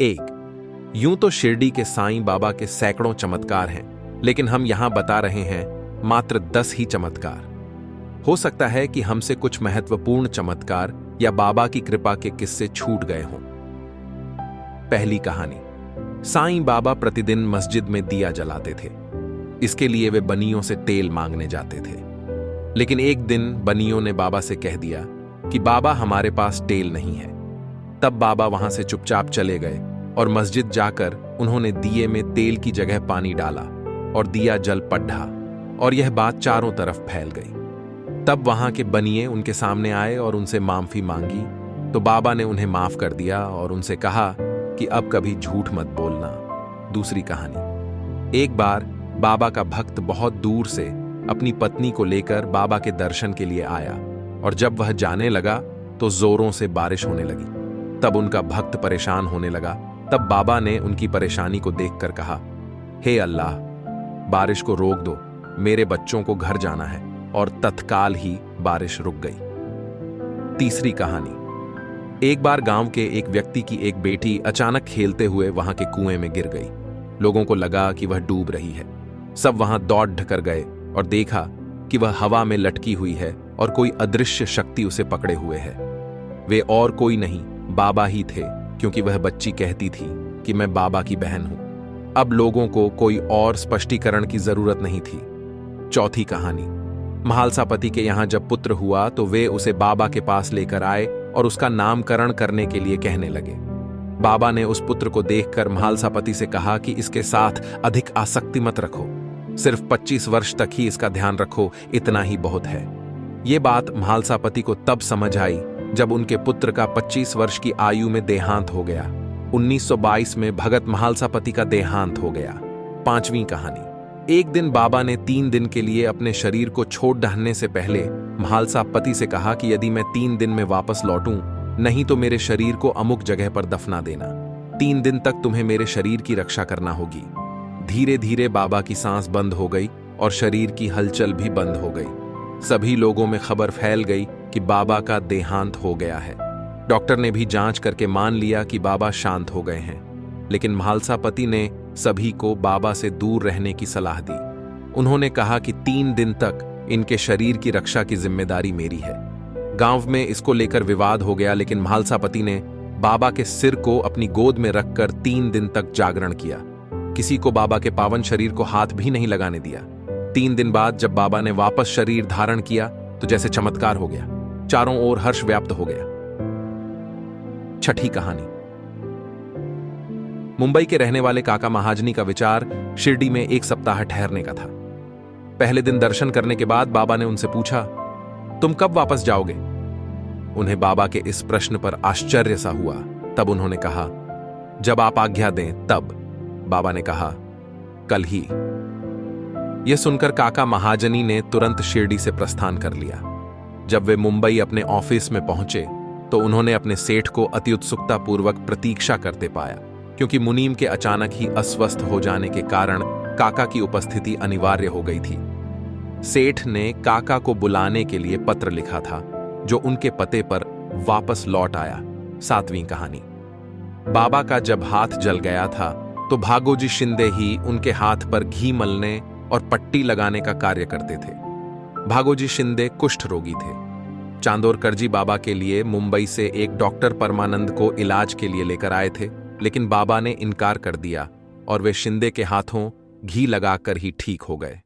एक यूं तो शिरडी के साईं बाबा के सैकड़ों चमत्कार हैं, लेकिन हम यहां बता रहे हैं मात्र 10 ही चमत्कार। हो सकता है कि हमसे कुछ महत्वपूर्ण चमत्कार या बाबा की कृपा के किस्से छूट गए हों। पहली कहानी। साईं बाबा प्रतिदिन मस्जिद में दिया जलाते थे। इसके लिए वे बनियों से तेल मांगने जाते थे। लेकिन एक दिन बनियों ने बाबा से कह दिया कि बाबा हमारे पास तेल नहीं है। तब बाबा वहां से चुपचाप चले गए और मस्जिद जाकर उन्होंने दिए में तेल की जगह पानी डाला और दिया जल पढ़ा और यह बात चारों तरफ फैल गई। तब वहां के बनिए उनके सामने आए और उनसे माफी मांगी तो बाबा ने उन्हें माफ कर दिया और उनसे कहा कि अब कभी झूठ मत बोलना। दूसरी कहानी। एक बार बाबा का भक्त बहुत दूर से अपनी पत्नी को लेकर बाबा के दर्शन के लिए आया और जब वह जाने लगा तो जोरों से बारिश होने लगी। तब उनका भक्त परेशान होने लगा। तब बाबा ने उनकी परेशानी को देखकर कहा, हे अल्लाह, बारिश को रोक दो, मेरे बच्चों को घर जाना है। और तत्काल ही बारिश रुक गई। तीसरी कहानी। एक बार गांव के एक व्यक्ति की एक बेटी अचानक खेलते हुए वहां के कुएं में गिर गई। लोगों को लगा कि वह डूब रही है। सब वहां दौड़ ढकर गए और देखा कि वह हवा में लटकी हुई है और कोई अदृश्य शक्ति उसे पकड़े हुए है। वे और कोई नहीं, बाबा ही थे, क्योंकि वह बच्ची कहती थी कि मैं बाबा की बहन हूं। अब लोगों को कोई और स्पष्टीकरण की जरूरत नहीं थी। चौथी कहानी। महालसापति के यहां जब पुत्र हुआ तो वे उसे बाबा के पास लेकर आए और उसका नामकरण करने के लिए कहने लगे। बाबा ने उस पुत्र को देखकर महालसापति से कहा कि इसके साथ अधिक आसक्ति मत रखो, सिर्फ 25 वर्ष तक ही इसका ध्यान रखो, इतना ही बहुत है। ये बात महालसापति को तब समझ आई जब उनके पुत्र का 25 वर्ष की आयु में देहांत हो गया। 1922 में भगत महालसापति का देहांत हो गया। पांचवीं कहानी। एक दिन बाबा ने 3 दिन के लिए अपने शरीर को छोड़ डहने से पहले महालसापति से कहा कि यदि मैं 3 दिन में वापस लौटूं, नहीं तो मेरे शरीर को अमुक जगह पर दफना देना। 3 दिन तक तुम्हें मेरे शरीर की रक्षा करना होगी। धीरे धीरे बाबा की सांस बंद हो गई और शरीर की हलचल भी बंद हो गई। सभी लोगों में खबर फैल गई कि बाबा का देहांत हो गया है। डॉक्टर ने भी जांच करके मान लिया कि बाबा शांत हो गए हैं। लेकिन महालसापति ने सभी को बाबा से दूर रहने की सलाह दी। उन्होंने कहा कि 3 दिन तक इनके शरीर की रक्षा की जिम्मेदारी मेरी है। गांव में इसको लेकर विवाद हो गया, लेकिन महालसापति ने बाबा के सिर को अपनी गोद में रखकर 3 दिन तक जागरण किया। किसी को बाबा के पावन शरीर को हाथ भी नहीं लगाने दिया। 3 दिन बाद जब बाबा ने वापस शरीर धारण किया तो जैसे चमत्कार हो गया, चारों ओर हर्ष व्याप्त हो गया। छठी कहानी। मुंबई के रहने वाले काका महाजनी का विचार शिरडी में 1 सप्ताह ठहरने का था। पहले दिन दर्शन करने के बाद बाबा ने उनसे पूछा, तुम कब वापस जाओगे? उन्हें बाबा के इस प्रश्न पर आश्चर्य सा हुआ। तब उन्होंने कहा, जब आप आज्ञा दें तब। बाबा ने कहा, कल ही। यह सुनकर काका महाजनी ने तुरंत शिरडी से प्रस्थान कर लिया। जब वे मुंबई अपने ऑफिस में पहुंचे तो उन्होंने अपने सेठ को अति उत्सुकता पूर्वक प्रतीक्षा करते पाया, क्योंकि मुनीम के अचानक ही अस्वस्थ हो जाने के कारण काका की उपस्थिति अनिवार्य हो गई थी। सेठ ने काका को बुलाने के लिए पत्र लिखा था, जो उनके पते पर वापस लौट आया। 7वीं कहानी। बाबा का जब हाथ जल गया था तो भागोजी शिंदे ही उनके हाथ पर घी मलने और पट्टी लगाने का कार्य करते थे। भागोजी शिंदे कुष्ठ रोगी थे। चांदोरकर जी बाबा के लिए मुंबई से एक डॉक्टर परमानंद को इलाज के लिए लेकर आए थे, लेकिन बाबा ने इनकार कर दिया और वे शिंदे के हाथों घी लगाकर ही ठीक हो गए।